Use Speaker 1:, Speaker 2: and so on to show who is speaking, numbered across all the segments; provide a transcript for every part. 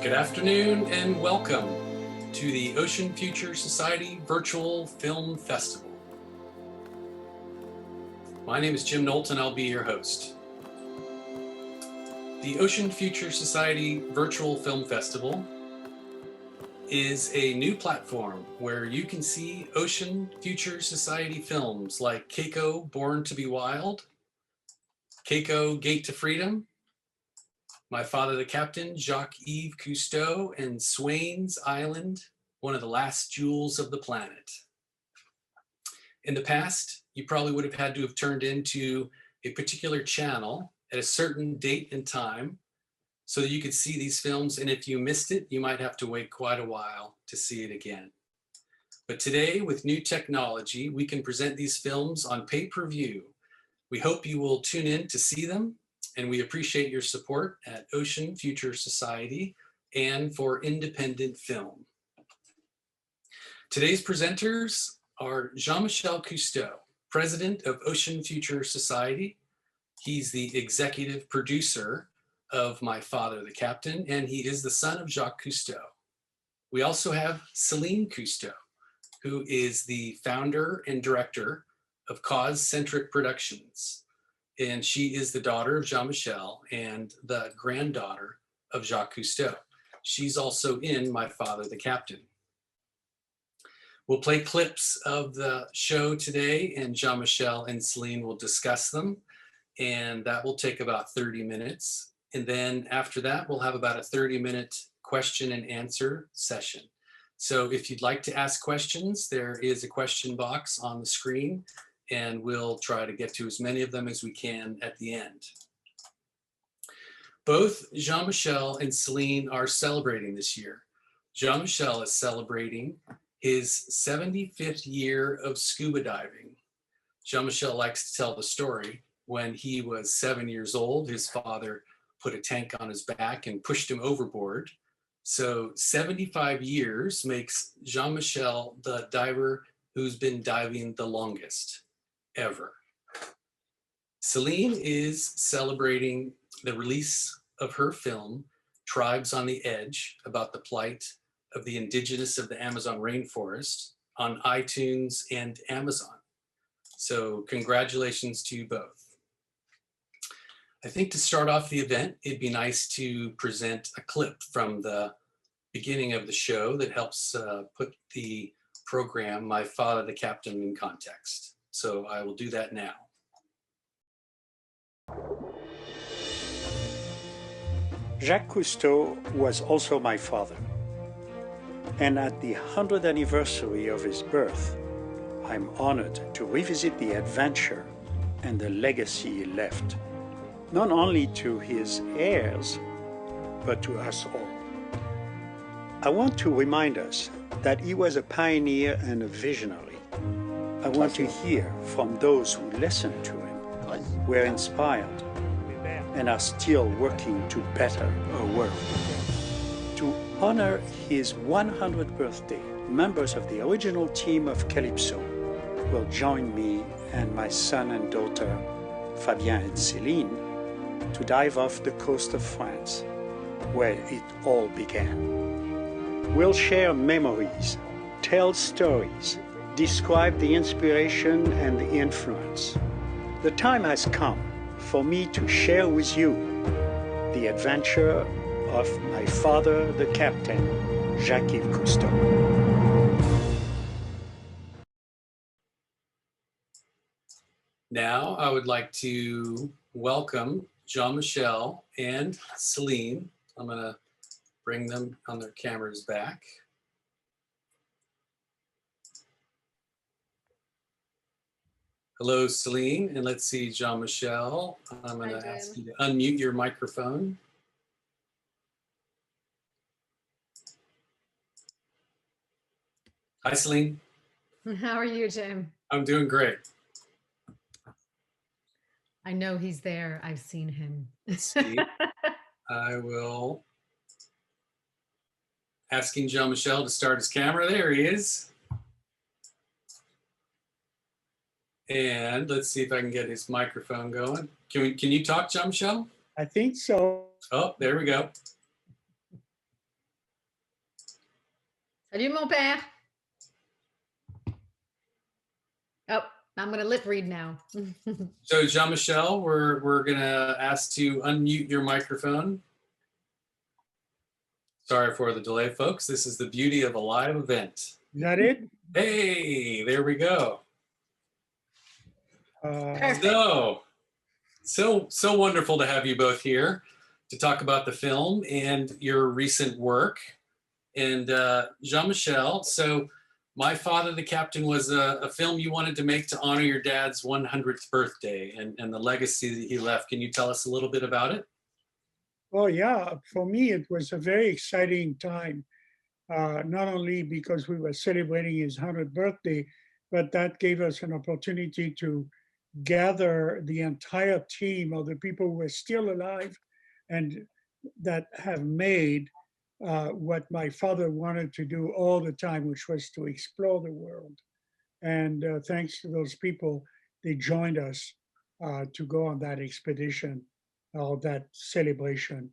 Speaker 1: Good afternoon and welcome to the Ocean Future Society Virtual Film Festival. My name is Jim Knowlton, I'll be your host. The Ocean Future Society Virtual Film Festival is a new platform where you can see Ocean Future Society films like Keiko, Born to be Wild, Keiko, Gate to Freedom, My Father the Captain, Jacques-Yves Cousteau, and Swain's Island, one of the last jewels of the planet. In the past, you probably would have had to have turned into a particular channel at a certain date and time so that you could see these films, and if you missed it, you might have to wait quite a while to see it again. But today, with new technology, we can present these films on pay-per-view. We hope you will tune in to see them, and we appreciate your support at Ocean Future Society and for independent film. Today's presenters are Jean-Michel Cousteau, president of Ocean Future Society. He's the executive producer of My Father the Captain, and he is the son of Jacques Cousteau. We also have Céline Cousteau, who is the founder and director of Cause-Centric Productions. And she is the daughter of Jean-Michel and the granddaughter of Jacques Cousteau. She's also in My Father the Captain. We'll play clips of the show today, and Jean-Michel and Céline will discuss them, and that will take about 30 minutes. And then after that, we'll have about a 30-minute question and answer session. So if you'd like to ask questions, there is a question box on the screen, and we'll try to get to as many of them as we can at the end. Both Jean-Michel and Céline are celebrating this year. Jean-Michel is celebrating his 75th year of scuba diving. Jean-Michel likes to tell the story. When he was 7 years old, his father put a tank on his back and pushed him overboard. So 75 years makes Jean-Michel the diver who's been diving the longest ever. Céline is celebrating the release of her film, Tribes on the Edge, about the plight of the indigenous of the Amazon rainforest, on iTunes and Amazon. So congratulations to you both. I think to start off the event, it'd be nice to present a clip from the beginning of the show that helps put the program, My Father the Captain, in context. So I will do that now.
Speaker 2: Jacques Cousteau was also my father. And at the 100th anniversary of his birth, I'm honored to revisit the adventure and the legacy he left, not only to his heirs, but to us all. I want to remind us that he was a pioneer and a visionary. I want to hear from those who listened to him, were inspired, and are still working to better our world. To honor his 100th birthday, members of the original team of Calypso will join me and my son and daughter, Fabien and Céline, to dive off the coast of France, where it all began. We'll share memories, tell stories, describe the inspiration and the influence. The time has come for me to share with you the adventure of My Father the Captain, Jacques-Yves Cousteau.
Speaker 1: Now I would like to welcome Jean-Michel and Céline. I'm going to bring them on their cameras back. Hello, Céline, and let's see, Jean-Michel. I'm going to ask you to unmute your microphone. Hi, Céline.
Speaker 3: How are you, Jim?
Speaker 1: I'm doing great.
Speaker 3: I know he's there. I've seen him.
Speaker 1: Let's see. I will asking Jean-Michel to start his camera. There he is. And let's see if I can get his microphone going. Can you talk, Jean-Michel?
Speaker 2: I think so.
Speaker 1: Oh, there we go.
Speaker 3: Salut, mon père. Oh, I'm going to lip read now.
Speaker 1: So Jean-Michel, we're gonna ask to unmute your microphone. Sorry for the delay, folks. This is the beauty of a live event.
Speaker 2: Is that it?
Speaker 1: Hey, there we go.
Speaker 3: Perfect.
Speaker 1: So wonderful to have you both here to talk about the film and your recent work. And Jean-Michel, so My Father the Captain was a film you wanted to make to honor your dad's 100th birthday and the legacy that he left. Can you tell us a little bit about it?
Speaker 4: Oh, yeah. For me, it was a very exciting time, not only because we were celebrating his 100th birthday, but that gave us an opportunity to gather the entire team of the people who are still alive and that have made what my father wanted to do all the time, which was to explore the world. And thanks to those people, they joined us to go on that expedition or that celebration.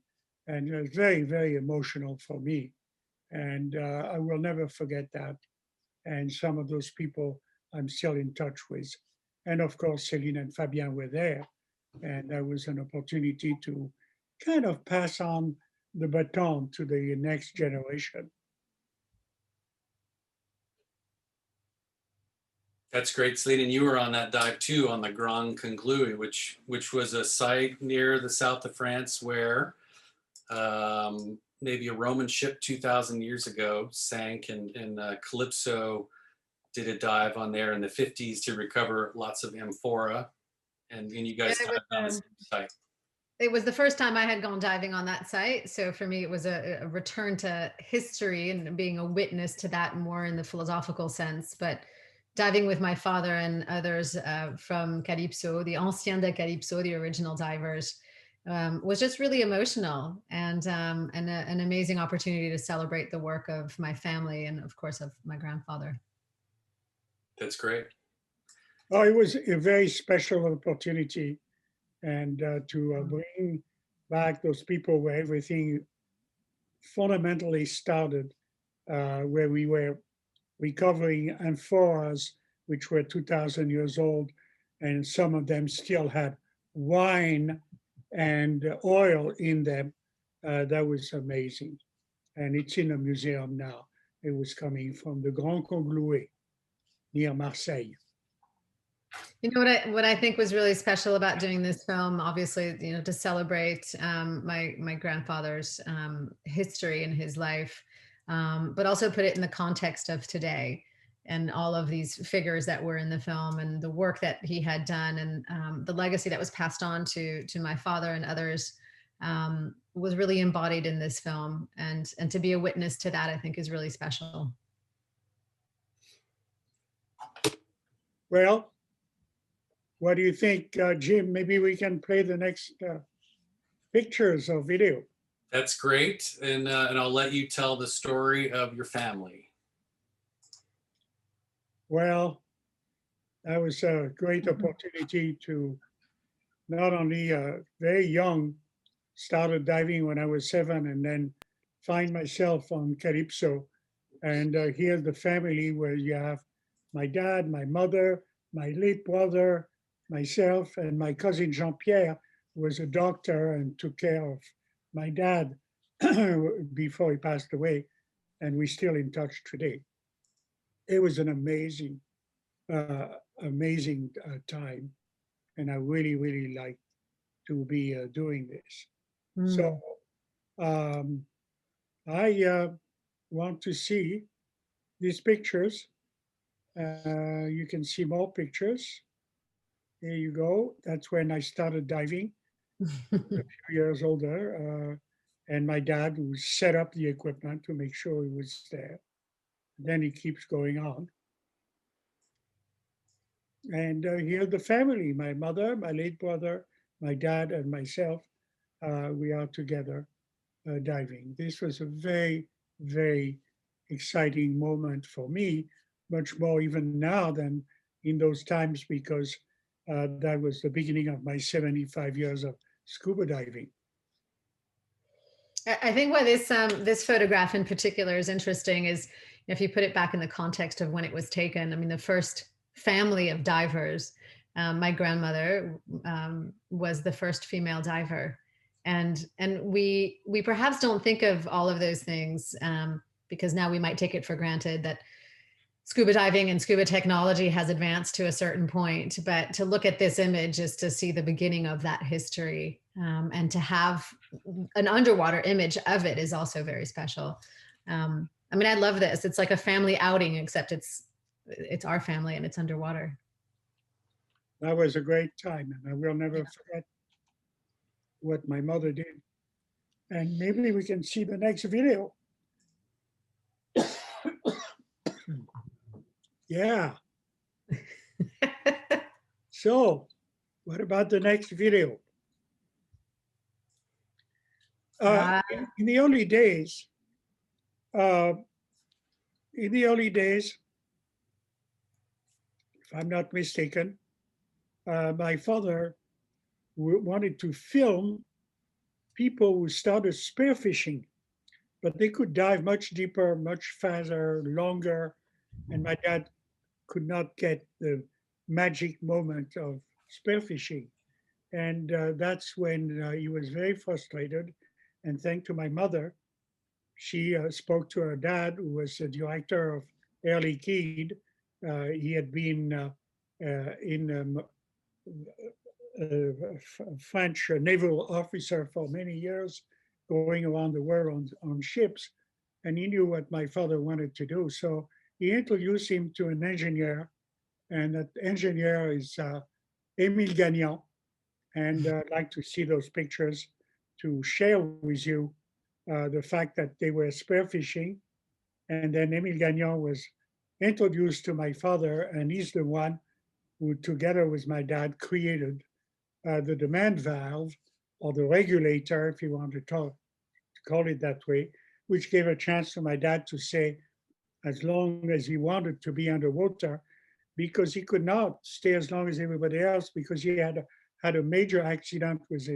Speaker 4: And it was very, very emotional for me. And I will never forget that. And some of those people I'm still in touch with. And of course, Céline and Fabien were there. And that was an opportunity to kind of pass on the baton to the next generation.
Speaker 1: That's great, Celine. And you were on that dive too, on the Grand Conglou, which was a site near the south of France where maybe a Roman ship 2,000 years ago sank, and Calypso did a dive on there in the 50s to recover lots of amphora. And you guys dived on the same site.
Speaker 3: It was the first time I had gone diving on that site. So for me, it was a return to history and being a witness to that more in the philosophical sense. But diving with my father and others from Calypso, the Anciens de Calypso, the original divers, was just really emotional and an amazing opportunity to celebrate the work of my family and, of course, of my grandfather.
Speaker 1: That's great.
Speaker 4: Oh, it was a very special opportunity. And to bring back those people where everything fundamentally started, where we were recovering amphoras, which were 2,000 years old, and some of them still had wine and oil in them. That was amazing. And it's in a museum now. It was coming from the Grand Conglou near Marseille.
Speaker 3: You know what I think was really special about doing this film, obviously, you know, to celebrate my grandfather's history and his life, but also put it in the context of today and all of these figures that were in the film and the work that he had done and the legacy that was passed on to my father and others was really embodied in this film. And to be a witness to that, I think, is really special.
Speaker 4: Well, what do you think, Jim? Maybe we can play the next pictures or video.
Speaker 1: That's great. And I'll let you tell the story of your family.
Speaker 4: Well, that was a great opportunity to not only very young, started diving when I was 7 and then find myself on Calypso and hear the family where you have my dad, my mother, my late brother, myself, and my cousin Jean-Pierre was a doctor and took care of my dad before he passed away, and we're still in touch today. It was an amazing, amazing time, and I really, really like to be doing this. So I want to see these pictures. You can see more pictures. There you go. That's when I started diving, a few years older. And my dad who set up the equipment to make sure he was there. Then he keeps going on. And here the family, my mother, my late brother, my dad, and myself, we are together diving. This was a very, very exciting moment for me, much more even now than in those times, because that was the beginning of my 75 years of scuba diving.
Speaker 3: I think why this photograph in particular is interesting is, if you put it back in the context of when it was taken, I mean, the first family of divers, my grandmother was the first female diver. And we perhaps don't think of all of those things because now we might take it for granted that scuba diving and scuba technology has advanced to a certain point, but to look at this image is to see the beginning of that history, and to have an underwater image of it is also very special. I mean, I love this. It's like a family outing, except it's our family and it's underwater.
Speaker 4: That was a great time, and I will never forget what my mother did. And maybe we can see the next video. Yeah. So, what about the next video? In the early days, if I'm not mistaken, my father wanted to film people who started spearfishing, but they could dive much deeper, much faster, longer, and my dad could not get the magic moment of spearfishing. And that's when he was very frustrated. And thanks to my mother, she spoke to her dad, who was the director of Air Liquide. He had been in French naval officer for many years, going around the world on ships. And he knew what my father wanted to do. So he introduced him to an engineer, and that engineer is Émile Gagnon. And I'd like to see those pictures to share with you the fact that they were spearfishing. And then Émile Gagnon was introduced to my father, and he's the one who, together with my dad, created the demand valve, or the regulator, if you want to call it that way, which gave a chance to my dad to say, as long as he wanted to be underwater, because he could not stay as long as everybody else, because he had a major accident with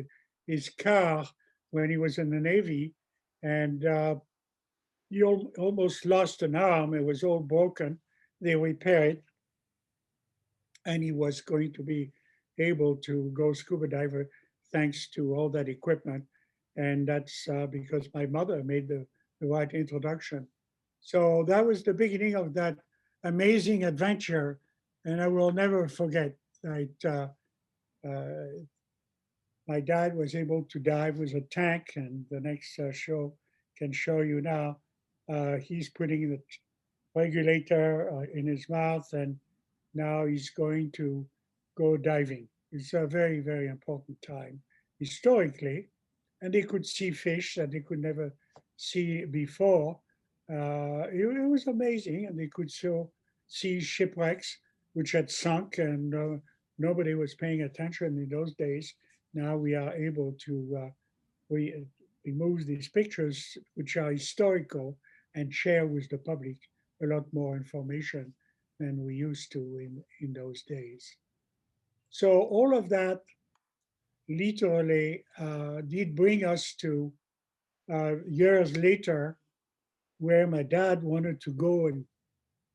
Speaker 4: his car when he was in the Navy, and he almost lost an arm. It was all broken. They repaired it, and he was going to be able to go scuba diver thanks to all that equipment. And that's because my mother made the right introduction. So that was the beginning of that amazing adventure. And I will never forget that my dad was able to dive with a tank, and the next show can show you now. He's putting the regulator in his mouth, and now he's going to go diving. It's a very, very important time historically, and they could see fish that they could never see before. It was amazing, and they could still see shipwrecks which had sunk, and nobody was paying attention in those days. Now we are able to remove these pictures, which are historical, and share with the public a lot more information than we used to in those days. So all of that literally did bring us to years later, where my dad wanted to go and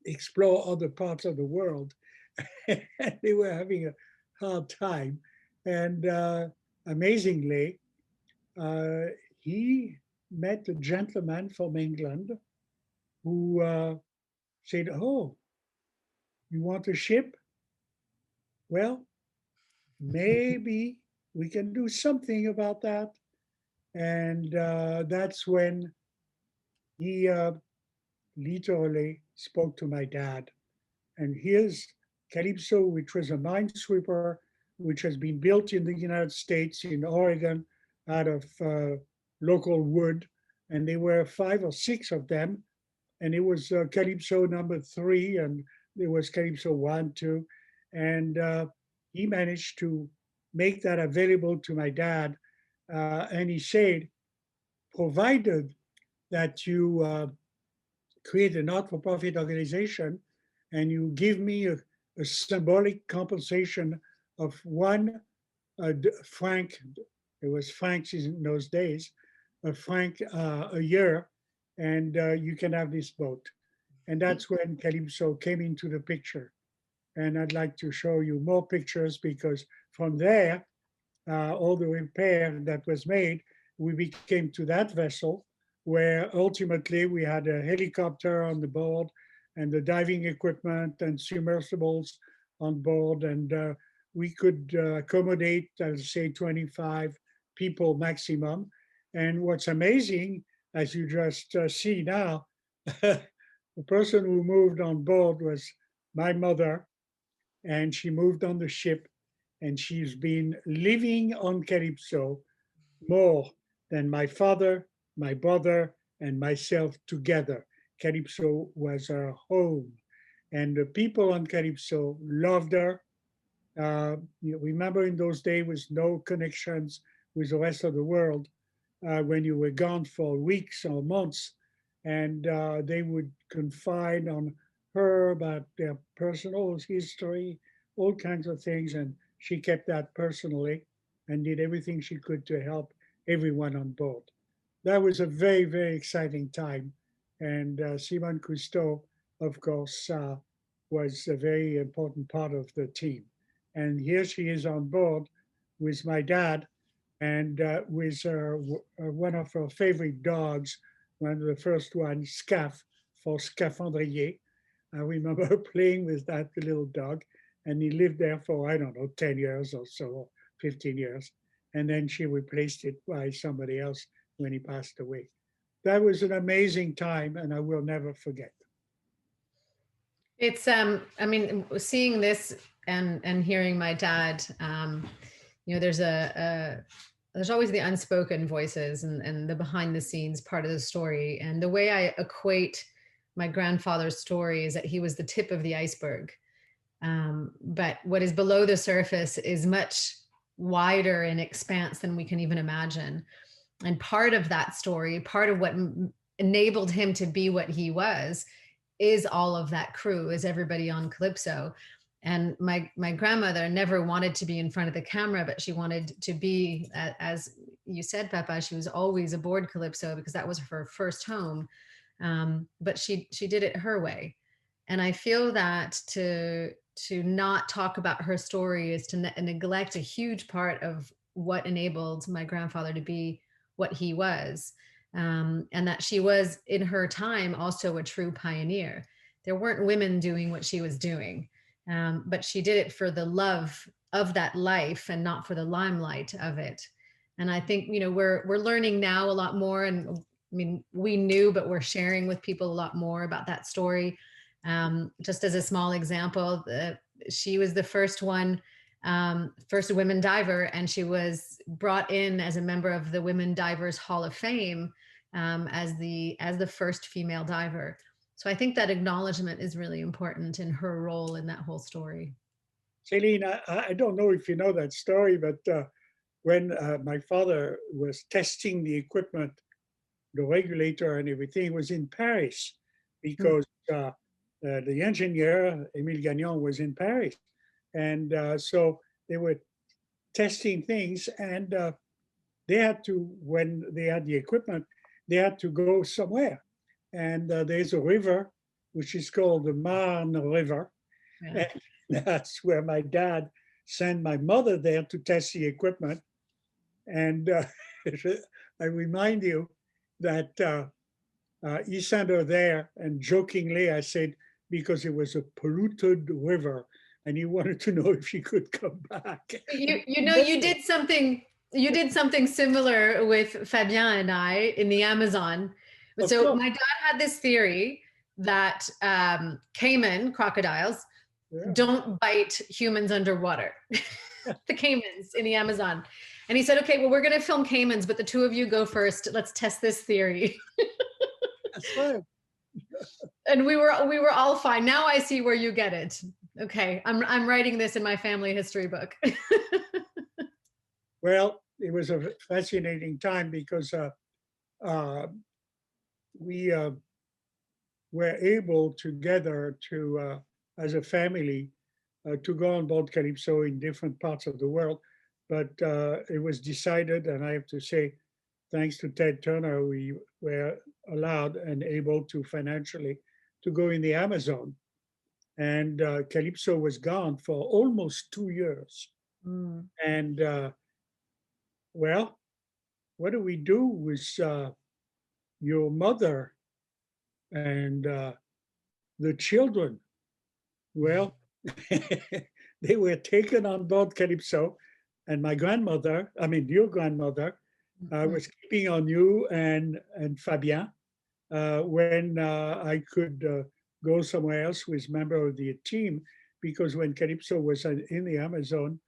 Speaker 4: explore other parts of the world. They were having a hard time. And amazingly, he met a gentleman from England who said, "Oh, you want a ship? Well, maybe we can do something about that." And that's when he literally spoke to my dad. And here's Calypso, which was a minesweeper, which has been built in the United States, in Oregon, out of local wood. And there were 5 or 6 of them. And it was Calypso number 3, and there was Calypso 1, 2. And he managed to make that available to my dad. And he said, provided that you create a not-for-profit organization and you give me a symbolic compensation of 1 franc, it was francs in those days, a franc a year, and you can have this boat. And that's when Calypso came into the picture. And I'd like to show you more pictures because from there, all the repair that was made, we became to that vessel where ultimately we had a helicopter on the board and the diving equipment and submersibles on board. And we could accommodate, I'll say, 25 people maximum. And what's amazing, as you just see now, the person who moved on board was my mother, and she moved on the ship, and she's been living on Calypso more than my father, my brother, and myself together. Calypso was her home, and the people on Calypso loved her. Remember in those days with no connections with the rest of the world, when you were gone for weeks or months, and they would confide on her about their personal history, all kinds of things, and she kept that personally and did everything she could to help everyone on board. That was a very, very exciting time. And Céline Cousteau, of course, was a very important part of the team. And here she is on board with my dad and with one of her favorite dogs, one of the first ones, Scaff, for Scaphandrier. I remember playing with that little dog, and he lived there for, I don't know, 10 years or so, 15 years. And then she replaced it by somebody else when he passed away. That was an amazing time, and I will never forget.
Speaker 3: It's I mean, seeing this and hearing my dad, you know, there's always the unspoken voices and the behind the scenes part of the story. And the way I equate my grandfather's story is that he was the tip of the iceberg. But what is below the surface is much wider in expanse than we can even imagine. And part of that story, part of what enabled him to be what he was, is all of that crew, is everybody on Calypso. And my grandmother never wanted to be in front of the camera, but she wanted to be, as you said, Papa, she was always aboard Calypso because that was her first home. But she did it her way. And I feel that to not talk about her story is to neglect a huge part of what enabled my grandfather to be what he was. And that she was in her time also a true pioneer. There weren't women doing what she was doing, but she did it for the love of that life and not for the limelight of it. And I think, you know, we're learning now a lot more. And I mean, we knew, but we're sharing with people a lot more about that story. Just as a small example, she was the first women diver, and she was brought in as a member of the Women Divers Hall of Fame as the first female diver. So I think that acknowledgement is really important in her role in that whole story.
Speaker 4: Céline, I don't know if you know that story, but when my father was testing the equipment, the regulator and everything, it was in Paris because the engineer, Émile Gagnon, was in Paris. And so they were testing things, and they had to, when they had the equipment, they had to go somewhere. And there's a river, which is called the Marne River. Yeah. And that's where my dad sent my mother there to test the equipment. And I remind you that he sent her there, and jokingly I said, because it was a polluted river, and he wanted to know if she could come back.
Speaker 3: You know, you did something similar with Fabien and I in the Amazon. So my dad had this theory that caiman, crocodiles, don't bite humans underwater. The caimans in the Amazon. And he said, okay, well, we're going to film caimans, but the two of you go first. Let's test this theory.
Speaker 4: That's right.
Speaker 3: And we were all fine. Now I see where you get it. Okay, I'm writing this in my family history book.
Speaker 4: Well, it was a fascinating time because we were able together to, as a family, to go on board Calypso in different parts of the world. But it was decided, and I have to say, thanks to Ted Turner, we were allowed and able to financially to go in the Amazon. And Calypso was gone for almost 2 years.
Speaker 3: Mm.
Speaker 4: And well, what do we do with your mother and the children? Well, they were taken on board Calypso, and my grandmother, I mean your grandmother, was keeping on you and Fabien when I could go somewhere else with member of the team, because when Calypso was in the Amazon,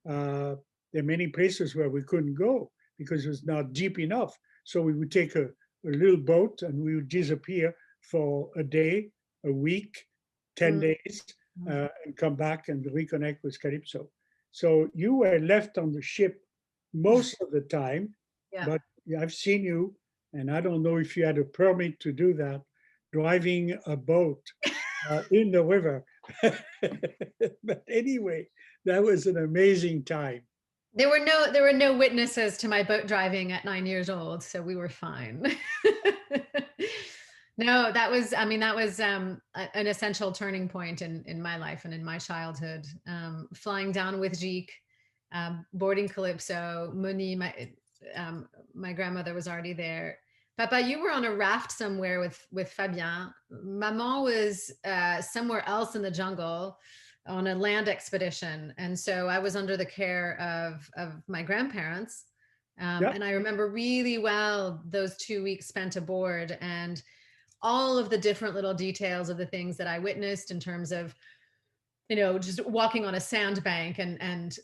Speaker 4: there are many places where we couldn't go because it was not deep enough. So we would take a little boat and we would disappear for a day, a week, 10 days, and come back and reconnect with Calypso. So you were left on the ship most of the time,
Speaker 3: Yeah.
Speaker 4: but I've seen you, and I don't know if you had a permit to do that, driving a boat in the river. But anyway, that was an amazing time.
Speaker 3: There were no witnesses to my boat driving at 9 years old, so we were fine. No, that was, I mean, that was an essential turning point in my life and in my childhood. Flying down with Jacques, boarding Calypso, Moni, my grandmother was already there. Papa, you were on a raft somewhere with Fabien. Maman was somewhere else in the jungle on a land expedition. And so I was under the care of my grandparents. And I remember really well those 2 weeks spent aboard and all of the different little details of the things that I witnessed in terms of, you know, just walking on a sandbank and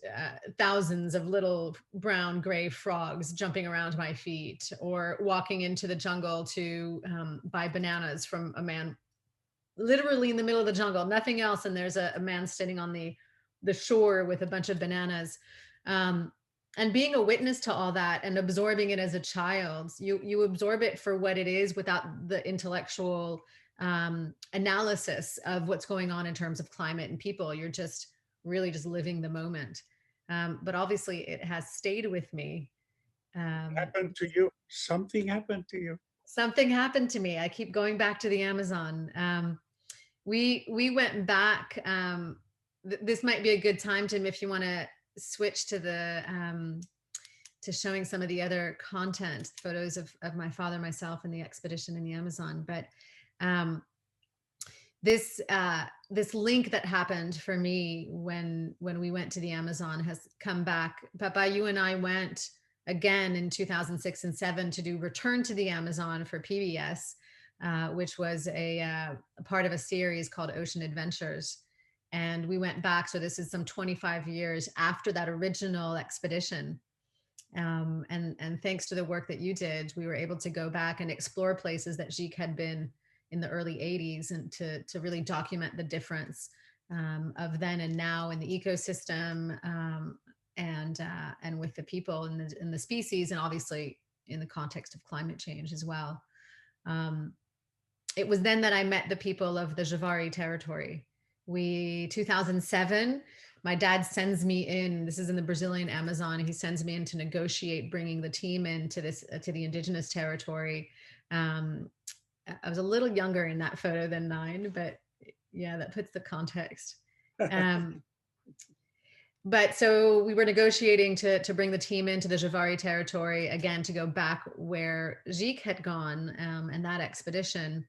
Speaker 3: thousands of little brown gray frogs jumping around my feet, or walking into the jungle to buy bananas from a man literally in the middle of the jungle, nothing else. And there's a man sitting on the shore with a bunch of bananas. And being a witness to all that and absorbing it as a child, you absorb it for what it is without the intellectual analysis of what's going on in terms of climate and people. You're just really just living the moment. But obviously it has stayed with me.
Speaker 4: Happened to you? Something happened to you?
Speaker 3: Something happened to me. I keep going back to the Amazon. We went back. This might be a good time, Tim, if you want to switch to the to showing some of the other content, photos of my father, myself, and the expedition in the Amazon. But this link that happened for me when we went to the Amazon has come back. Papa, you and I went again in 2006 and 2007 to do Return to the Amazon for PBS, which was a part of a series called Ocean Adventures. And we went back, so this is some 25 years after that original expedition. And thanks to the work that you did, we were able to go back and explore places that Jacques had been in the early 80s, and to really document the difference of then and now in the ecosystem, and with the people and the species, and obviously in the context of climate change as well. It was then that I met the people of the Javari territory. 2007, my dad sends me in, this is in the Brazilian Amazon, he sends me in to negotiate bringing the team into this, to the indigenous territory. I was a little younger in that photo than 9, but yeah, that puts the context. But so we were negotiating to bring the team into the Javari territory again, to go back where Jacques had gone, and that expedition.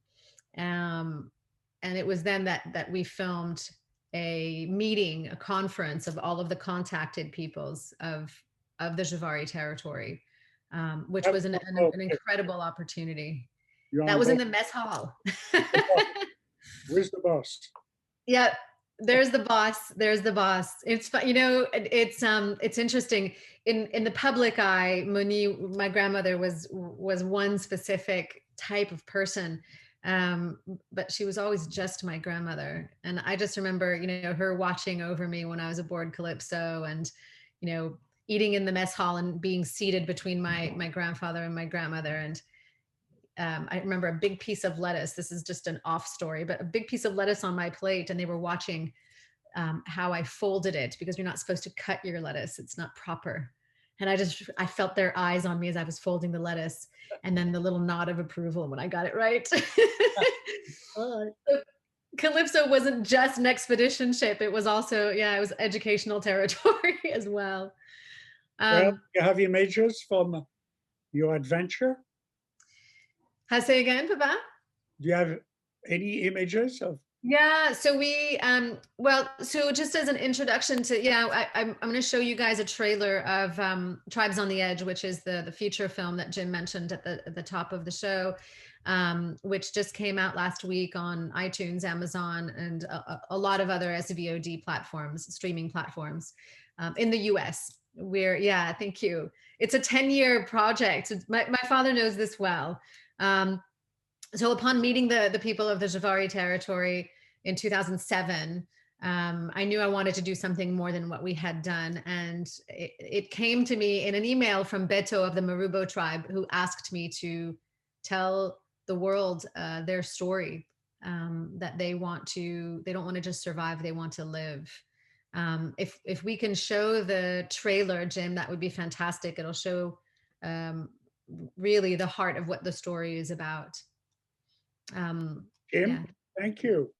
Speaker 3: And it was then that we filmed a meeting, a conference of all of the contacted peoples of the Javari territory, which was an incredible opportunity. That was in the mess hall.
Speaker 4: Where's the boss?
Speaker 3: Yeah, there's the boss. There's the boss. It's fun, you know. It's interesting. In the public eye, Moni, my grandmother, was one specific type of person. But she was always just my grandmother. And I just remember, you know, her watching over me when I was aboard Calypso, and, you know, eating in the mess hall and being seated between my grandfather and my grandmother. And I remember a big piece of lettuce. This is just an off story, but a big piece of lettuce on my plate, and they were watching how I folded it, because you're not supposed to cut your lettuce. It's not proper. And I felt their eyes on me as I was folding the lettuce, and then the little nod of approval when I got it right.
Speaker 4: All right.
Speaker 3: So Calypso wasn't just an expedition ship. It was also, yeah, it was educational territory as well.
Speaker 4: Well, you have images from your adventure?
Speaker 3: Say again, Papa?
Speaker 4: Do you have any images of?
Speaker 3: Yeah, so we well, so just as an introduction to, yeah, I'm going to show you guys a trailer of Tribes on the Edge, which is the feature film that Jim mentioned at the top of the show, which just came out last week on iTunes, Amazon, and a lot of other SVOD platforms, streaming platforms, in the US. Yeah, thank you. It's a 10-year project. My father knows this well. So upon meeting the people of the Javari territory in 2007, I knew I wanted to do something more than what we had done. And it came to me in an email from Beto of the Marubo tribe, who asked me to tell the world their story, that they don't want to just survive, they want to live. If we can show the trailer, Jim, that would be fantastic. It'll show really the heart of what the story is about.
Speaker 4: Jim,
Speaker 3: yeah.
Speaker 4: thank you.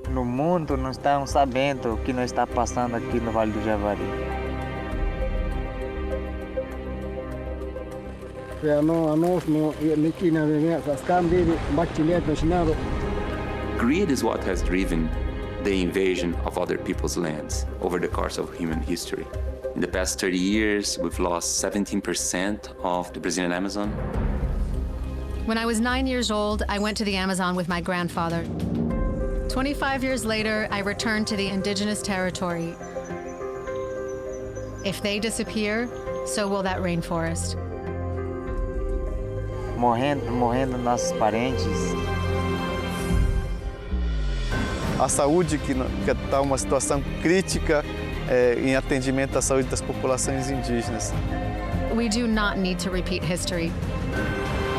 Speaker 5: No mundo não estão sabendo o que nós está passando aqui no Vale do Javari.
Speaker 6: Greed is what has driven the invasion of other people's lands over the course of human history. In the past 30 years, we've lost 17% of the Brazilian Amazon.
Speaker 3: When I was 9 years old, I went to the Amazon with my grandfather. 25 years later, I returned to the indigenous territory. If they disappear, so will that rainforest.
Speaker 5: Morrendo nossos parentes.
Speaker 7: A saúde que está uma situação crítica em atendimento à saúde das populações indígenas.
Speaker 3: We do not need to repeat history.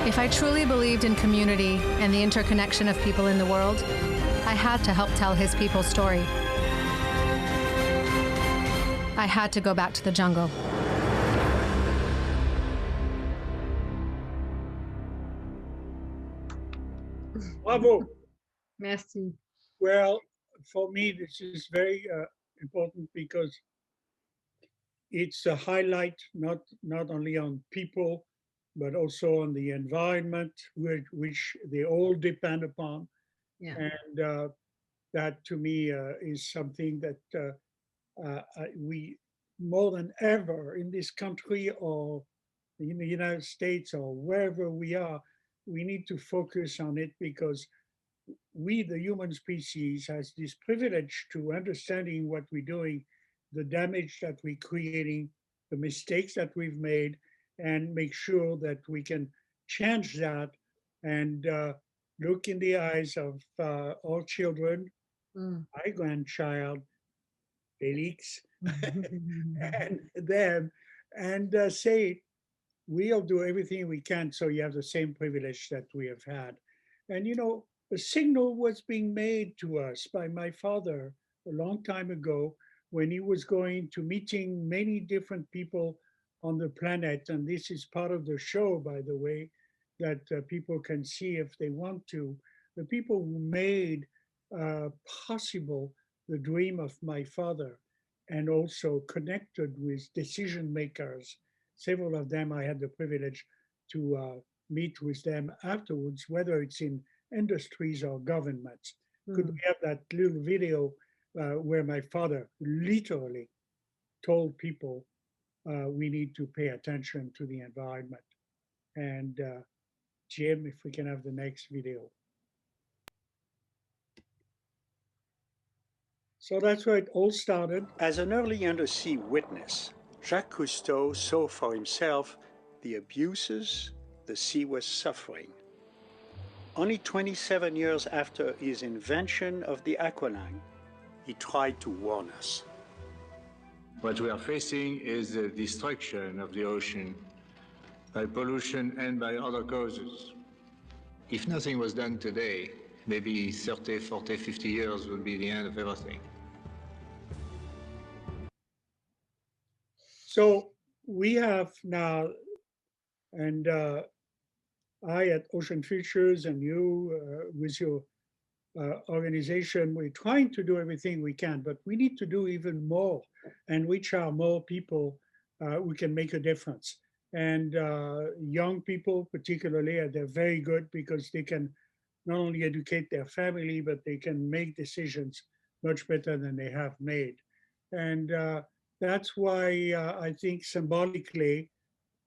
Speaker 3: If I truly believed in community and the interconnection of people in the world, I had to help tell his people's story. I had to go back to the jungle.
Speaker 4: Bravo.
Speaker 3: Merci.
Speaker 4: Well, for me, this is very important because it's a highlight not only on people, but also on the environment, which they all depend upon.
Speaker 3: Yeah.
Speaker 4: And that to me is something that we, more than ever in this country or in the United States or wherever we are, we need to focus on it, because we, the human species, has this privilege to understanding what we're doing, the damage that we're creating, the mistakes that we've made, and make sure that we can change that and look in the eyes of our children, my grandchild, Felix, and them, and say, we'll do everything we can so you have the same privilege that we have had. And you know, a signal was being made to us by my father a long time ago when he was going to meeting many different people on the planet. And this is part of the show, by the way, that people can see if they want to. The people who made possible the dream of my father and also connected with decision makers. Several of them I had the privilege to meet with them afterwards, whether it's in industries or governments. Could we have that little video where my father literally told people we need to pay attention to the environment? And Jim, if we can have the next video. So that's where it all started.
Speaker 2: As an early undersea witness, Jacques Cousteau saw for himself the abuses the sea was suffering. Only 27 years after his invention of the aqualine, he tried to warn us.
Speaker 8: What we are facing is the destruction of the ocean by pollution and by other causes. If nothing was done today, maybe 30, 40, 50 years would be the end of everything.
Speaker 4: So we have now, and I at Ocean Futures and you with your organization, we're trying to do everything we can, but we need to do even more and reach out more people who can make a difference. And young people particularly, they're very good because they can not only educate their family, but they can make decisions much better than they have made. And that's why I think symbolically,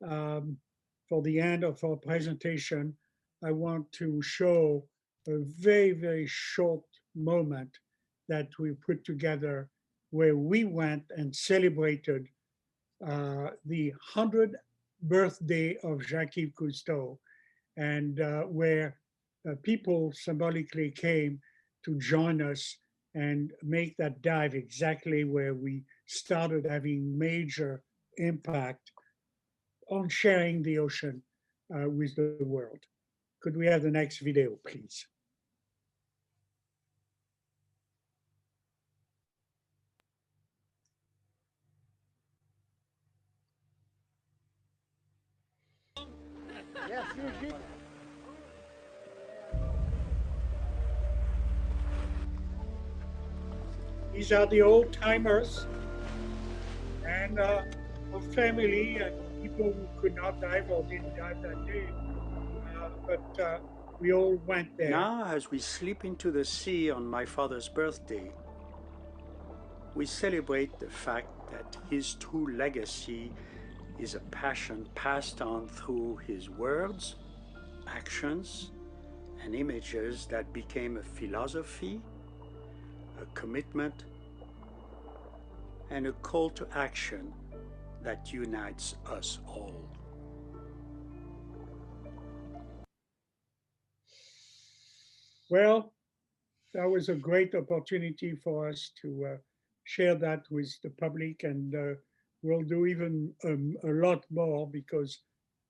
Speaker 4: for the end of our presentation, I want to show a very, very short moment that we put together where we went and celebrated the 100th birthday of Jacques-Yves Cousteau, and where people symbolically came to join us and make that dive exactly where we started having major impact on sharing the ocean with the world. Could we have the next video, please? These are the old timers and our family and people who could not dive or didn't dive that day. But we all went there.
Speaker 2: Now, as we slip into the sea on my father's birthday, we celebrate the fact that his true legacy is a passion passed on through his words, actions, and images that became a philosophy, a commitment, and a call to action that unites us all.
Speaker 4: Well, that was a great opportunity for us to share that with the public, and we'll do even a lot more because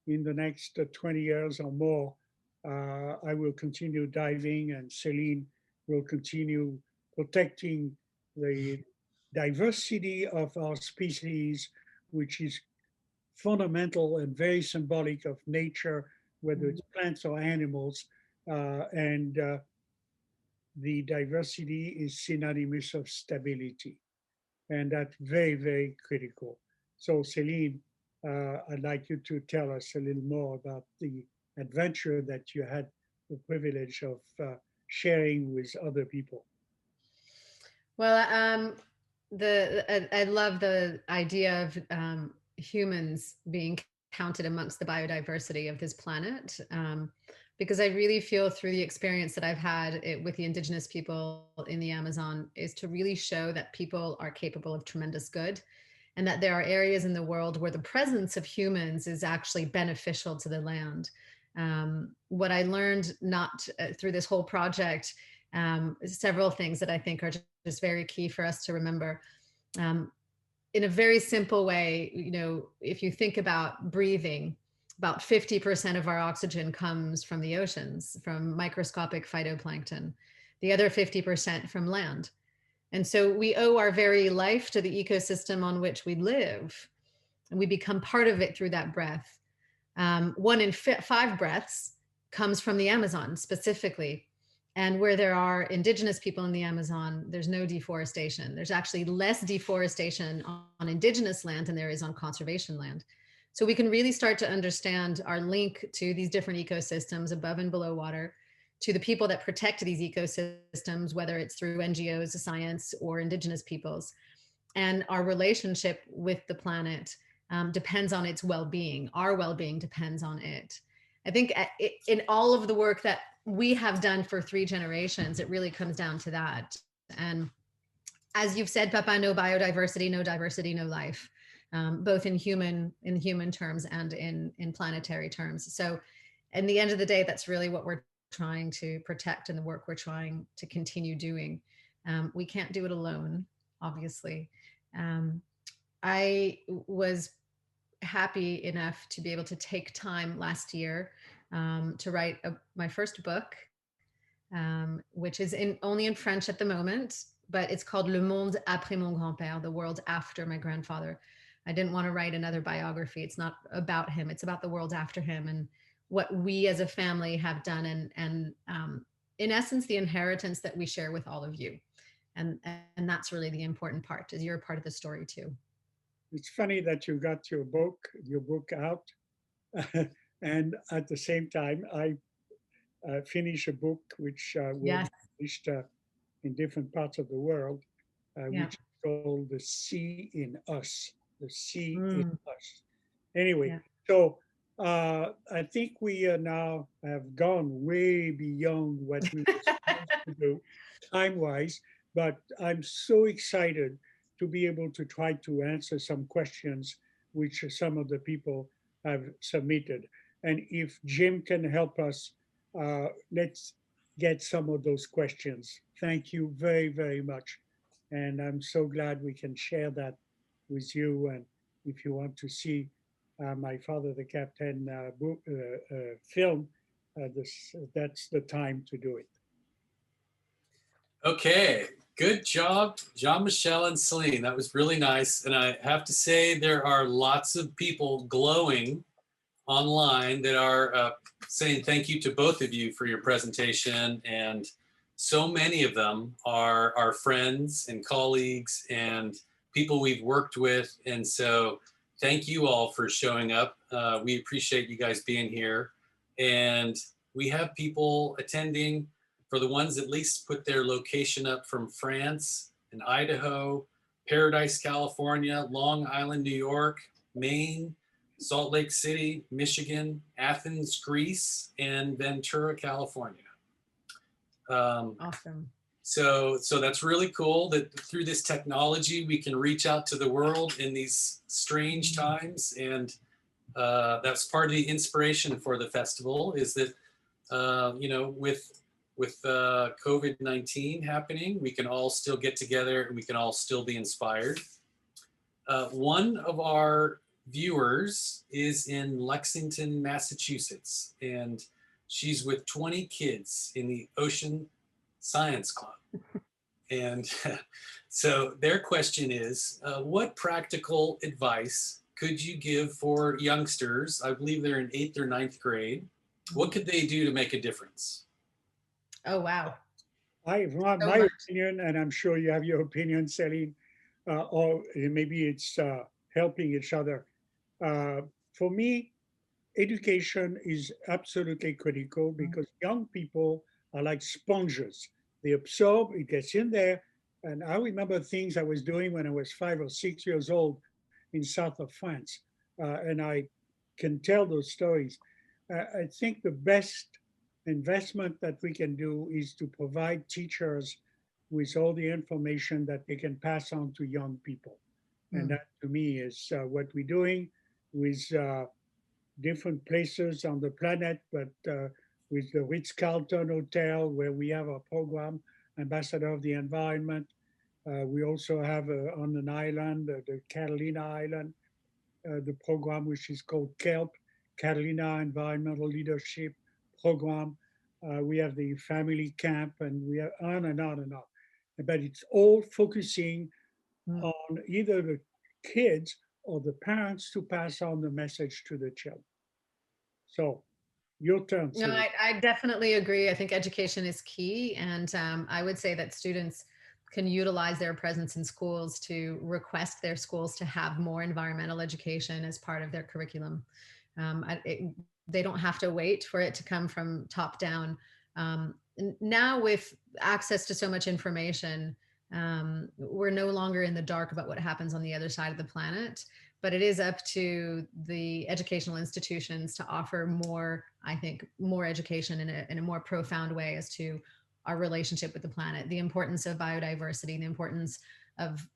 Speaker 4: in the next 20 years or more, I will continue diving and Céline will continue protecting the diversity of our species, which is fundamental and very symbolic of nature, whether it's plants or animals. And the diversity is synonymous of stability. And that's very, very critical. So Céline, I'd like you to tell us a little more about the adventure that you had the privilege of sharing with other people.
Speaker 3: Well, I love the idea of humans being counted amongst the biodiversity of this planet, because I really feel through the experience that I've had with the indigenous people in the Amazon is to really show that people are capable of tremendous good, and that there are areas in the world where the presence of humans is actually beneficial to the land. What I learned not through this whole project, several things that I think are just very key for us to remember. In a very simple way, you know, if you think about breathing, about 50% of our oxygen comes from the oceans, from microscopic phytoplankton, the other 50% from land. And so we owe our very life to the ecosystem on which we live, and we become part of it through that breath. 1 in 5 breaths comes from the Amazon specifically. And where there are indigenous people in the Amazon, there's no deforestation. There's actually less deforestation on indigenous land than there is on conservation land. So we can really start to understand our link to these different ecosystems above and below water, to the people that protect these ecosystems, whether it's through NGOs, science, or indigenous peoples. And our relationship with the planet depends on its well-being. Our well-being depends on it. I think in all of the work that we have done for 3 generations, it really comes down to that. And as you've said, Papa, no biodiversity, no diversity, no life, both in human terms and in planetary terms. So in the end of the day, that's really what we're trying to protect and the work we're trying to continue doing. We can't do it alone, obviously. I was happy enough to be able to take time last year to write my first book, which is only in French at the moment, but it's called Le Monde après mon grand-père, the world after my grandfather. I didn't want to write another biography. It's not about him. It's about the world after him and what we as a family have done, and in essence, the inheritance that we share with all of you. And that's really the important part, is you're a part of the story too.
Speaker 4: It's funny that you got your book out, and at the same time, I finished a book which will
Speaker 3: Yes.
Speaker 4: be published in different parts of the world,
Speaker 3: Yeah.
Speaker 4: which is called The Sea in Us. The Sea in
Speaker 3: Mm.
Speaker 4: Us. Anyway,
Speaker 3: Yeah.
Speaker 4: so I think we now have gone way beyond what we were supposed to do time-wise, but I'm so excited to be able to try to answer some questions which some of the people have submitted. And if Jim can help us, let's get some of those questions. Thank you very, very much. And I'm so glad we can share that with you. And if you want to see my Father the Captain film, that's the time to do it.
Speaker 1: Okay, good job, Jean-Michel and Céline. That was really nice. And I have to say, there are lots of people glowing online that are saying thank you to both of you for your presentation. And so many of them are our friends and colleagues and people we've worked with. And so thank you all for showing up. We appreciate you guys being here. And we have people attending. For the ones at least put their location up, from France and Idaho, Paradise, California, Long Island, New York, Maine, Salt Lake City, Michigan, Athens, Greece, and Ventura, California.
Speaker 3: Awesome.
Speaker 1: So that's really cool that through this technology, we can reach out to the world in these strange times. And that's part of the inspiration for the festival, is that, with COVID-19 happening, we can all still get together and we can all still be inspired. One of our viewers is in Lexington, Massachusetts, and she's with 20 kids in the Ocean Science Club. And so their question is, what practical advice could you give for youngsters? I believe they're in 8th or 9th grade. What could they do to make a difference?
Speaker 3: Oh, wow.
Speaker 4: My opinion, and I'm sure you have your opinion, Céline, or maybe it's helping each other. For me, education is absolutely critical, because young people are like sponges. They absorb, it gets in there. And I remember things I was doing when I was 5 or 6 years old in south of France. And I can tell those stories. I think the best investment that we can do is to provide teachers with all the information that they can pass on to young people. And that, to me, is what we're doing with different places on the planet, but with the Ritz-Carlton Hotel, where we have a program, Ambassador of the Environment. We also have on an island, the Catalina Island, the program which is called CELP, Catalina Environmental Leadership Program. We have the family camp, and we are on and on and on. But it's all focusing on either the kids or the parents to pass on the message to the children. So your turn.
Speaker 3: No, I definitely agree. I think education is key. And I would say that students can utilize their presence in schools to request their schools to have more environmental education as part of their curriculum. They don't have to wait for it to come from top down. Now, with access to so much information, we're no longer in the dark about what happens on the other side of the planet, but it is up to the educational institutions to offer more, I think, more education in a more profound way as to our relationship with the planet, the importance of biodiversity, the importance of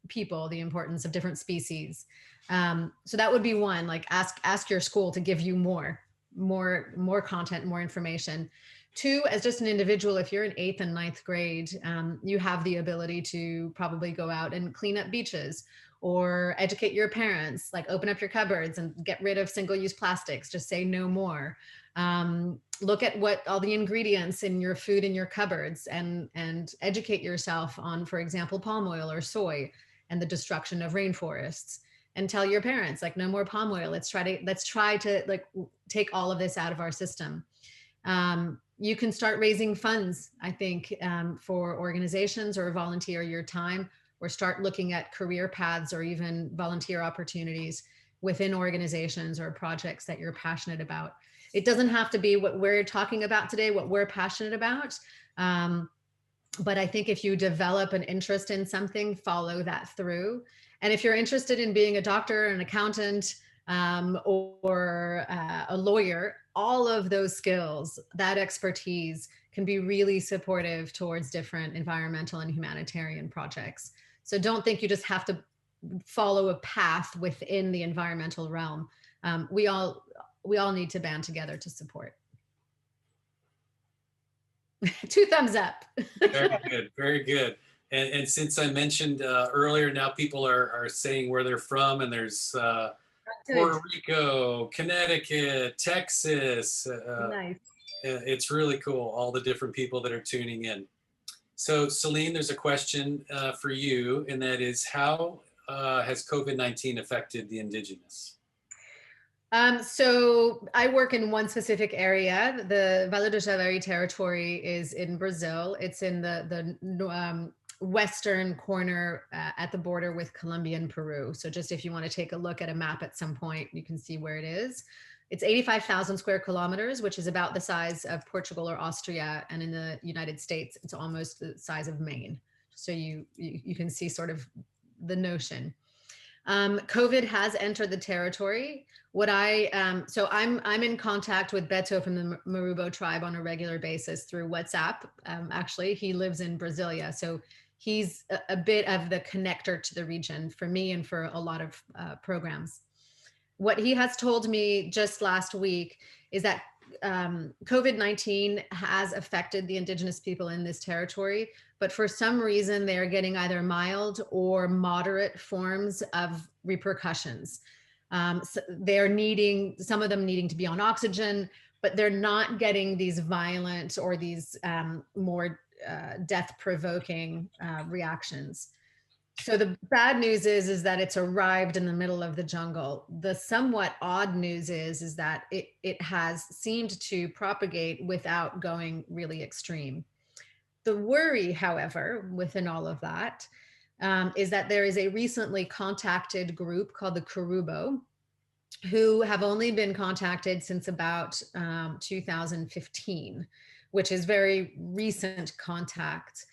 Speaker 3: people, the importance of different species. So that would be one, like ask your school to give you more content, more information. Two, as just an individual, if you're in 8th and 9th grade, you have the ability to probably go out and clean up beaches or educate your parents, like open up your cupboards and get rid of single-use plastics, just say no more. Look at what all the ingredients in your food in your cupboards and educate yourself on, for example, palm oil or soy and the destruction of rainforests. And tell your parents, like, no more palm oil. Let's try to like take all of this out of our system. You can start raising funds, I think, for organizations, or volunteer your time, or start looking at career paths or even volunteer opportunities within organizations or projects that you're passionate about. It doesn't have to be what we're talking about today, what we're passionate about. But I think if you develop an interest in something, follow that through. And if you're interested in being a doctor, an accountant, or a lawyer, all of those skills, that expertise can be really supportive towards different environmental and humanitarian projects. So don't think you just have to follow a path within the environmental realm. We all need to band together to support. 2 thumbs up.
Speaker 1: Very good, very good. And since I mentioned earlier, now people are saying where they're from, and there's Puerto Rico, Connecticut, Texas.
Speaker 3: Nice.
Speaker 1: It's really cool, all the different people that are tuning in. So Céline, there's a question for you, and that is, how has COVID-19 affected the indigenous?
Speaker 3: So I work in one specific area. The Vale do Javari territory is in Brazil. It's in the western corner at the border with Colombia and Peru. So just if you want to take a look at a map at some point, you can see where it is. It's 85,000 square kilometers, which is about the size of Portugal or Austria. And in the United States, it's almost the size of Maine. So you can see sort of the notion. COVID has entered the territory. So I'm in contact with Beto from the Marubo tribe on a regular basis through WhatsApp. Actually, he lives in Brasilia. So he's a bit of the connector to the region for me and for a lot of programs. What he has told me just last week is that COVID-19 has affected the indigenous people in this territory, but for some reason they are getting either mild or moderate forms of repercussions. So they're needing, some of them needing to be on oxygen, but they're not getting these violent or these more death-provoking reactions. So the bad news is that it's arrived in the middle of the jungle. The somewhat odd news is that it has seemed to propagate without going really extreme. The worry, however, within all of that, is that there is a recently contacted group called the Kurubo, who have only been contacted since about 2015, which is very recent contact.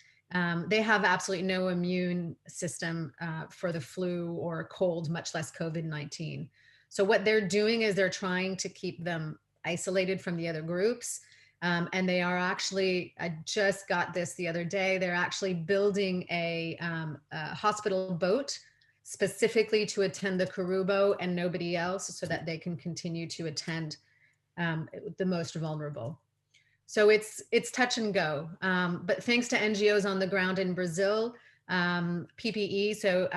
Speaker 3: They have absolutely no immune system for the flu or cold, much less COVID-19. So what they're doing is they're trying to keep them isolated from the other groups. And they are actually, I just got this the other day, they're actually building a hospital boat specifically to attend the Kurubo and nobody else, so that they can continue to attend the most vulnerable. So it's touch and go, but thanks to NGOs on the ground in Brazil, PPE, so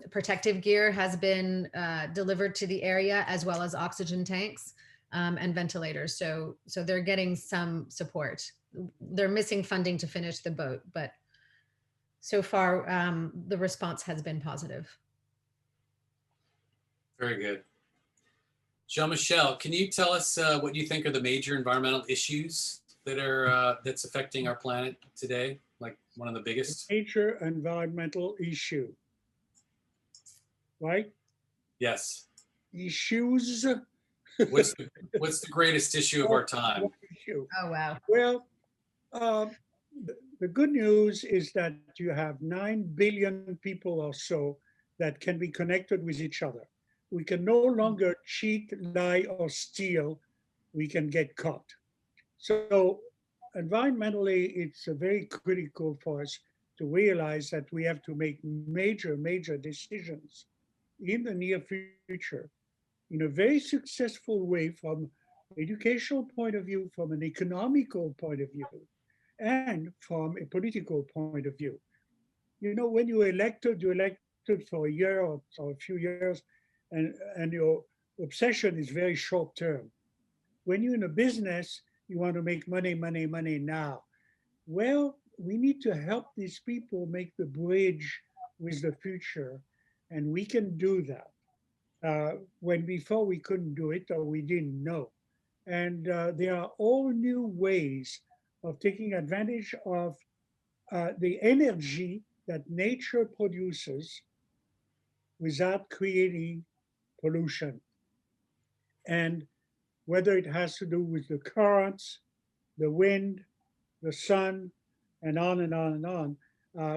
Speaker 3: protective gear has been delivered to the area, as well as oxygen tanks and ventilators. So they're getting some support. They're missing funding to finish the boat, but so far the response has been positive.
Speaker 1: Very good. Jean-Michel, can you tell us what you think are the major environmental issues that are that's affecting our planet today, like one of the biggest?
Speaker 4: Major environmental issue, right?
Speaker 1: Yes.
Speaker 4: Issues.
Speaker 1: What's the greatest issue of our time?
Speaker 3: Oh, wow.
Speaker 4: Well, the good news is that you have 9 billion people or so that can be connected with each other. We can no longer cheat, lie, or steal. We can get caught. So environmentally, it's very critical for us to realize that we have to make major decisions in the near future in a very successful way from educational point of view, from an economical point of view, and from a political point of view. You know, when you're elected for a year or a few years, and your obsession is very short term. When you're in a business, you want to make money, money, money now. Well, we need to help these people make the bridge with the future, and we can do that. When before we couldn't do it or we didn't know. And there are all new ways of taking advantage of the energy that nature produces without creating pollution. And whether it has to do with the currents, the wind, the sun, and on and on and on,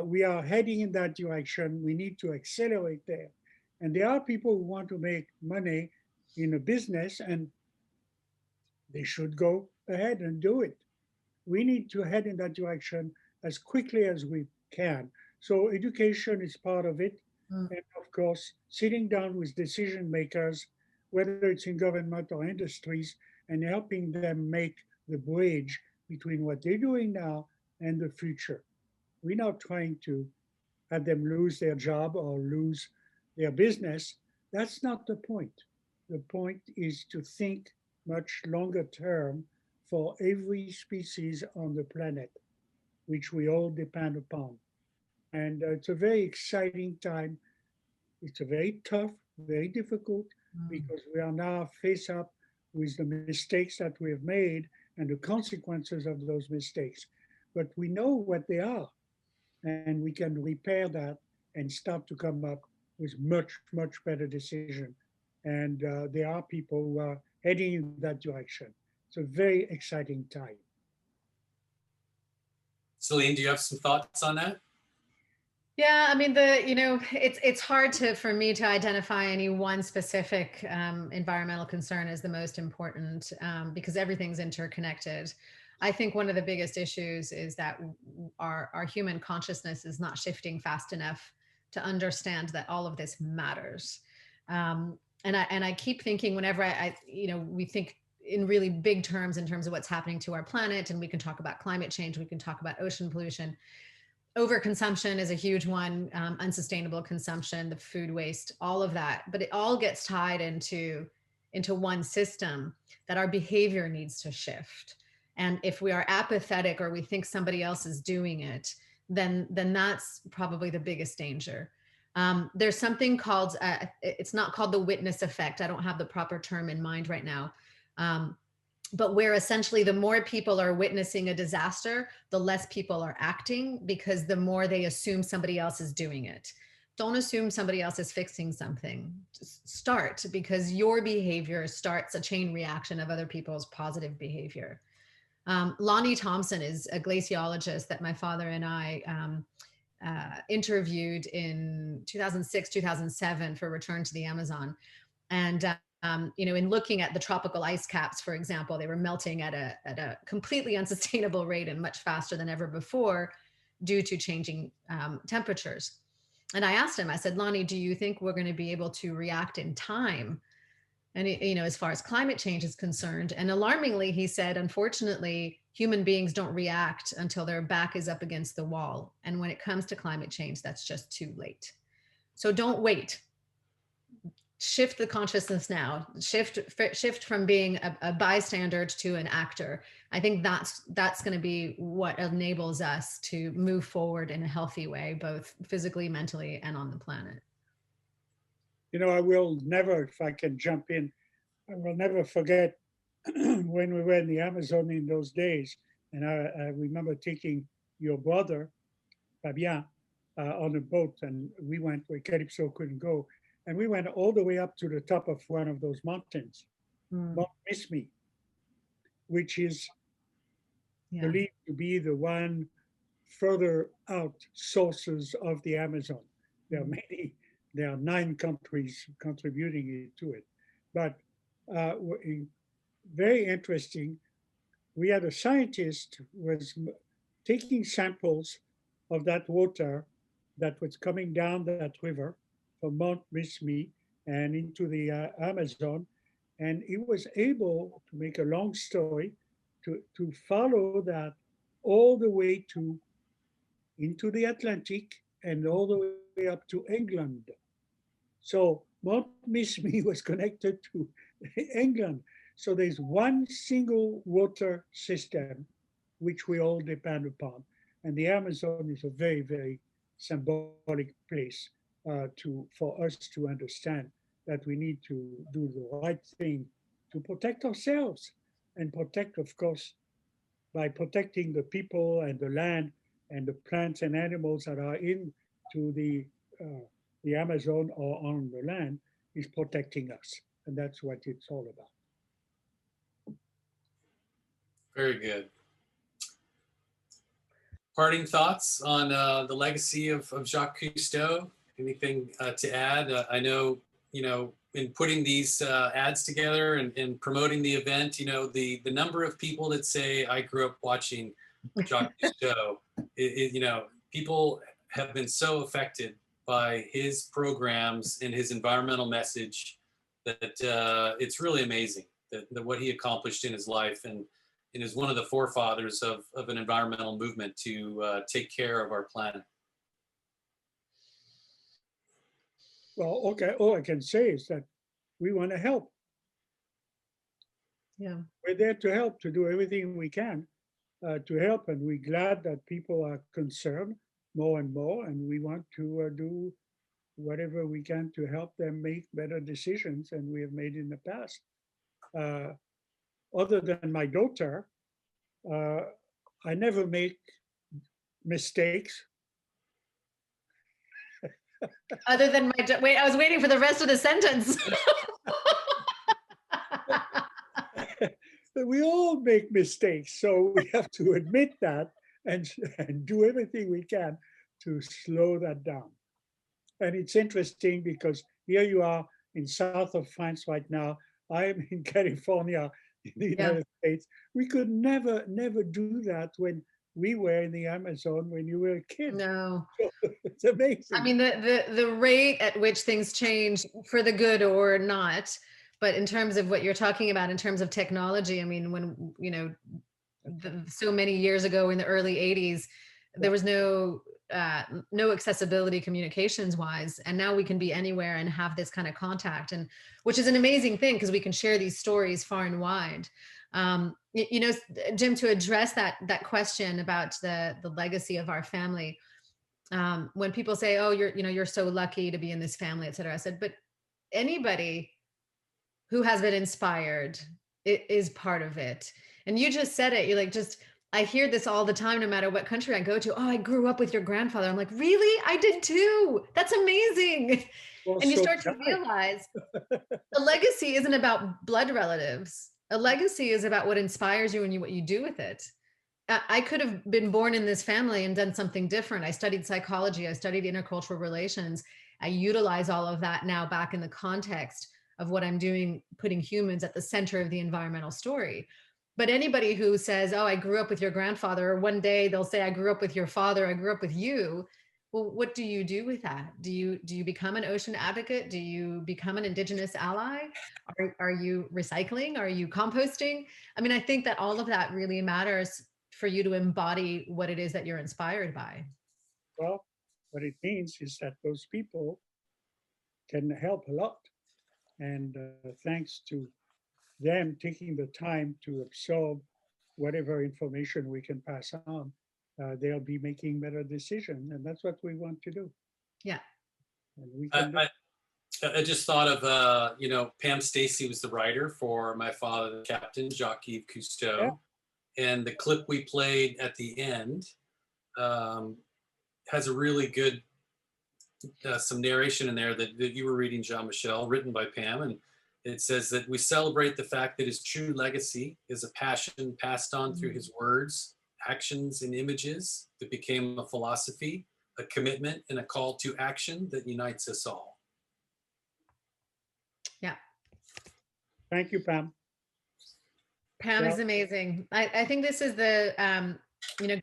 Speaker 4: we are heading in that direction. We need to accelerate there. And there are people who want to make money in a business, and they should go ahead and do it. We need to head in that direction as quickly as we can. So education is part of it. And of course, sitting down with decision makers, whether it's in government or industries, and helping them make the bridge between what they're doing now and the future. We're not trying to have them lose their job or lose their business. That's not the point. The point is to think much longer term for every species on the planet, which we all depend upon. And it's a very exciting time. It's a very tough, very difficult, because we are now face up with the mistakes that we have made and the consequences of those mistakes. But we know what they are, and we can repair that and start to come up with much, much better decision. And there are people who are heading in that direction. It's a very exciting time.
Speaker 1: Céline, do you have some thoughts on that?
Speaker 3: Yeah, I mean, it's hard for me to identify any one specific environmental concern as the most important, because everything's interconnected. I think one of the biggest issues is that our human consciousness is not shifting fast enough to understand that all of this matters. And I keep thinking, whenever we think in really big terms, in terms of what's happening to our planet, and we can talk about climate change, we can talk about ocean pollution. Overconsumption is a huge one, unsustainable consumption, the food waste, all of that. But it all gets tied into one system, that our behavior needs to shift. And if we are apathetic or we think somebody else is doing it, then that's probably the biggest danger. There's something called, it's not called the witness effect. I don't have the proper term in mind right now. But where essentially the more people are witnessing a disaster, the less people are acting, because the more they assume somebody else is doing it. Don't assume somebody else is fixing something. Just start, because your behavior starts a chain reaction of other people's positive behavior. Lonnie Thompson is a glaciologist that my father and I interviewed in 2006, 2007 for Return to the Amazon. And in looking at the tropical ice caps, for example, they were melting at a completely unsustainable rate and much faster than ever before due to changing temperatures. And I asked him, I said, Lonnie, do you think we're going to be able to react in time? And, as far as climate change is concerned, and alarmingly, he said, unfortunately, human beings don't react until their back is up against the wall. And when it comes to climate change, that's just too late. So don't wait. Shift the consciousness now. Shift from being a bystander to an actor. I think that's going to be what enables us to move forward in a healthy way, both physically, mentally, and on the planet.
Speaker 4: I will never, if I can jump in, I will never forget when we were in the Amazon in those days. And I remember taking your brother, Fabien, on a boat, and we went where Calypso couldn't go. And we went all the way up to the top of one of those mountains, Mount Mismi, which is believed to be the one further out sources of the Amazon. There are 9 countries contributing to it. But very interesting, we had a scientist who was taking samples of that water that was coming down that river from Mount Mismi and into the Amazon. And he was able to make a long story to follow that all the way to into the Atlantic and all the way up to England. So Mont Mismi was connected to England. So there's one single water system which we all depend upon. And the Amazon is a very, very symbolic place for us to understand that we need to do the right thing to protect ourselves and protect, of course, by protecting the people and the land and the plants and animals that are into the Amazon or on the land is protecting us. And that's what it's all about.
Speaker 1: Very good. Parting thoughts on the legacy of Jacques Cousteau? Anything to add? I know, in putting these ads together and promoting the event, the number of people that say, I grew up watching Jacques Cousteau, people have been so affected by his programs and his environmental message that it's really amazing that what he accomplished in his life and is one of the forefathers of an environmental movement to take care of our planet.
Speaker 4: Well, okay, all I can say is that we want to help.
Speaker 3: Yeah.
Speaker 4: We're there to help, to do everything we can to help. And we're glad that people are concerned more and more. And we want to do whatever we can to help them make better decisions than we have made in the past. Other than my daughter, I never make mistakes.
Speaker 3: Other than wait, I was waiting for the rest of the sentence.
Speaker 4: We all make mistakes, so we have to admit that and do everything we can to slow that down. And it's interesting because here you are in south of France right now. I am in California, in the United States. We could never do that when we were in the Amazon when you were a kid.
Speaker 3: No.
Speaker 4: So it's amazing.
Speaker 3: I mean, the rate at which things change for the good or not, but in terms of what you're talking about, in terms of technology, I mean, when, so many years ago in the early 80s, there was no accessibility communications wise, and now we can be anywhere and have this kind of contact, and which is an amazing thing because we can share these stories far and wide. Jim, to address that question about the legacy of our family, when people say, oh, you're so lucky to be in this family, et cetera, I said, but anybody who has been inspired is part of it. And you just said it, you're like, I hear this all the time, no matter what country I go to. Oh, I grew up with your grandfather. I'm like, really? I did too. That's amazing. Well, and you start to realize the legacy isn't about blood relatives. A legacy is about what inspires you and what you do with it. I could have been born in this family and done something different. I studied psychology. I studied intercultural relations. I utilize all of that now back in the context of what I'm doing, putting humans at the center of the environmental story. But anybody who says, oh, I grew up with your grandfather, or one day they'll say, I grew up with your father, I grew up with you. Well, what do you do with that? Do you become an ocean advocate? Do you become an Indigenous ally? Are you recycling? Are you composting? I mean, I think that all of that really matters for you to embody what it is that you're inspired by.
Speaker 4: Well, what it means is that those people can help a lot. And thanks to them taking the time to absorb whatever information we can pass on, they'll be making better decisions. And that's what we want to do.
Speaker 3: Yeah.
Speaker 4: And we can
Speaker 1: I just thought of, Pam Stacy was the writer for My Father, the Captain, Jacques-Yves Cousteau. Yeah. And the clip we played at the end has a really good, some narration in there that you were reading, Jean-Michel, written by Pam. And it says that we celebrate the fact that his true legacy is a passion passed on through his words, actions, and images that became a philosophy, a commitment, and a call to action that unites us all.
Speaker 3: Yeah.
Speaker 4: Thank you, Pam.
Speaker 3: Pam is amazing. I think this is the,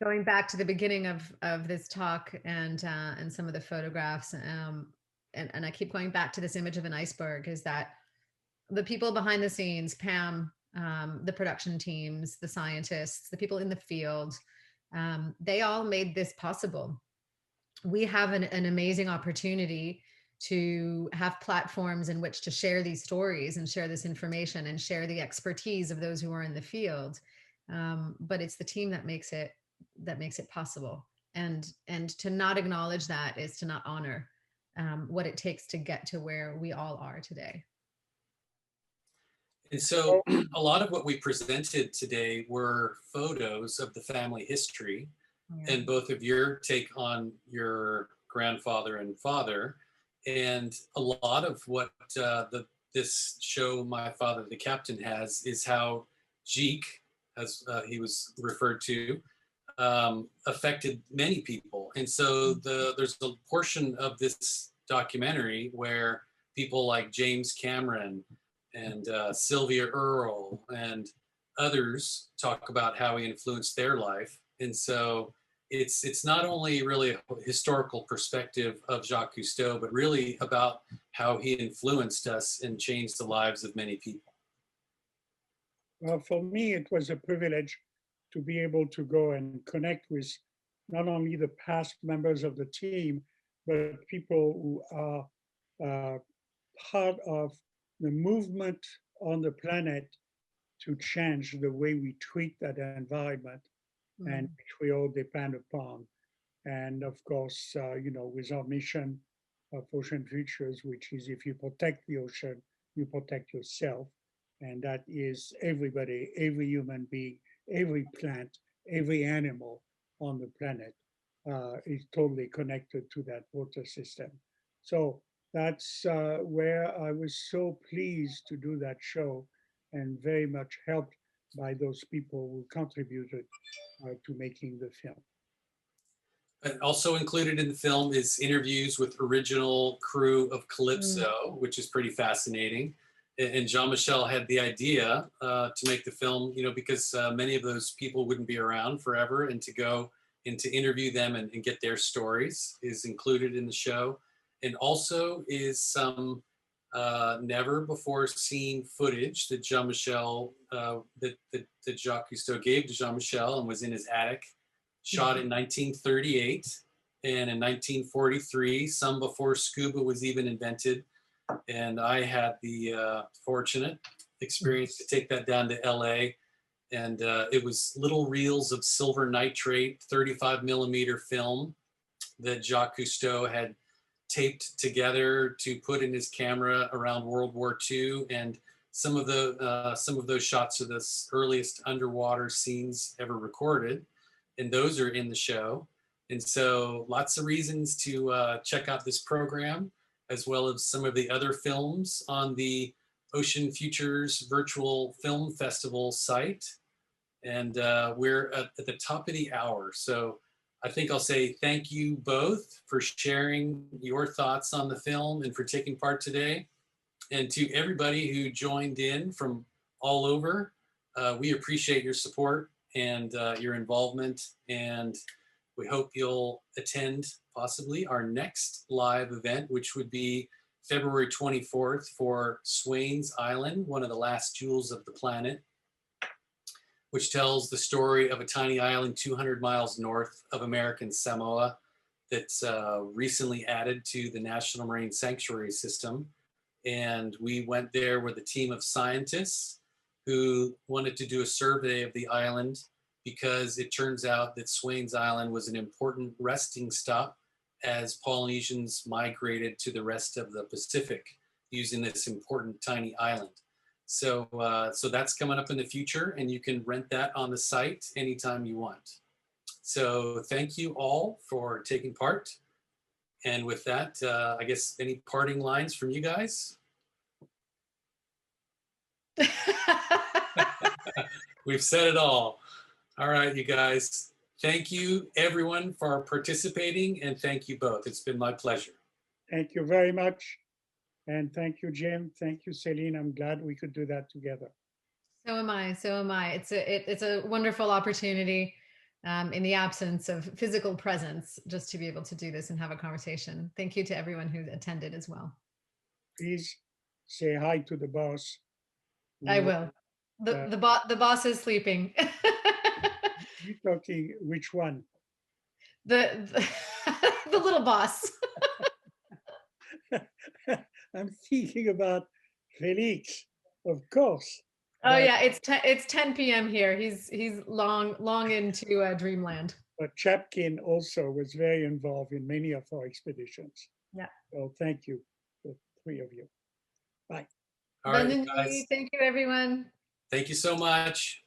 Speaker 3: going back to the beginning of this talk and some of the photographs, and I keep going back to this image of an iceberg, is that the people behind the scenes, Pam, the production teams, the scientists, the people in the field, they all made this possible. We have an amazing opportunity to have platforms in which to share these stories and share this information and share the expertise of those who are in the field. But it's the team that makes it possible. And to not acknowledge that is to not honor what it takes to get to where we all are today.
Speaker 1: And so a lot of what we presented today were photos of the family history, and both of your take on your grandfather and father. And a lot of what this show, My Father the Captain, has is how Jeek, as he was referred to, affected many people. And so there's a portion of this documentary where people like James Cameron and Sylvia Earle and others talk about how he influenced their life. And so it's not only really a historical perspective of Jacques Cousteau, but really about how he influenced us and changed the lives of many people.
Speaker 4: Well, for me, it was a privilege to be able to go and connect with not only the past members of the team, but people who are part of the movement on the planet to change the way we treat that environment and which we all depend upon. And of course, with our mission of Ocean Futures, which is if you protect the ocean, you protect yourself. And that is everybody, every human being, every plant, every animal on the planet is totally connected to that water system. So that's where I was so pleased to do that show and very much helped by those people who contributed to making the film.
Speaker 1: And also included in the film is interviews with original crew of Calypso, which is pretty fascinating. And Jean-Michel had the idea to make the film, because many of those people wouldn't be around forever, and to go and to interview them and get their stories is included in the show. And also is some never before seen footage that Jean-Michel, that Jacques Cousteau gave to Jean-Michel and was in his attic, shot in 1938 and in 1943, some before scuba was even invented. And I had the fortunate experience to take that down to LA. And it was little reels of silver nitrate, 35 millimeter film that Jacques Cousteau had taped together to put in his camera around World War II. And some of those shots are the earliest underwater scenes ever recorded. And those are in the show. And so lots of reasons to check out this program, as well as some of the other films on the Ocean Futures Virtual Film Festival site. And we're at the top of the hour. So I think I'll say thank you both for sharing your thoughts on the film and for taking part today. And to everybody who joined in from all over, we appreciate your support and your involvement. And we hope you'll attend possibly our next live event, which would be February 24th for Swains Island, one of the last jewels of the planet, which tells the story of a tiny island 200 miles north of American Samoa that's recently added to the National Marine Sanctuary System. And we went there with a team of scientists who wanted to do a survey of the island, because it turns out that Swains Island was an important resting stop as Polynesians migrated to the rest of the Pacific using this important tiny island. So, so that's coming up in the future, and you can rent that on the site anytime you want. So thank you all for taking part. And with that, I guess any parting lines from you guys? We've said it all. All right, you guys. Thank you, everyone, for participating, and thank you both. It's been my pleasure.
Speaker 4: Thank you very much. And thank you, Jim. Thank you, Céline. I'm glad we could do that together.
Speaker 3: So am I. So am I. It's a wonderful opportunity in the absence of physical presence, just to be able to do this and have a conversation. Thank you to everyone who attended as well.
Speaker 4: Please say hi to the boss.
Speaker 3: I will. The boss is sleeping.
Speaker 4: You're talking which one?
Speaker 3: The the little boss.
Speaker 4: I'm thinking about Felix, of course.
Speaker 3: Oh yeah, it's 10 p.m. here. He's long into dreamland.
Speaker 4: But Chapkin also was very involved in many of our expeditions.
Speaker 3: Yeah.
Speaker 4: So thank you, the three of you. Bye.
Speaker 1: All right, guys.
Speaker 3: Thank you, everyone.
Speaker 1: Thank you so much.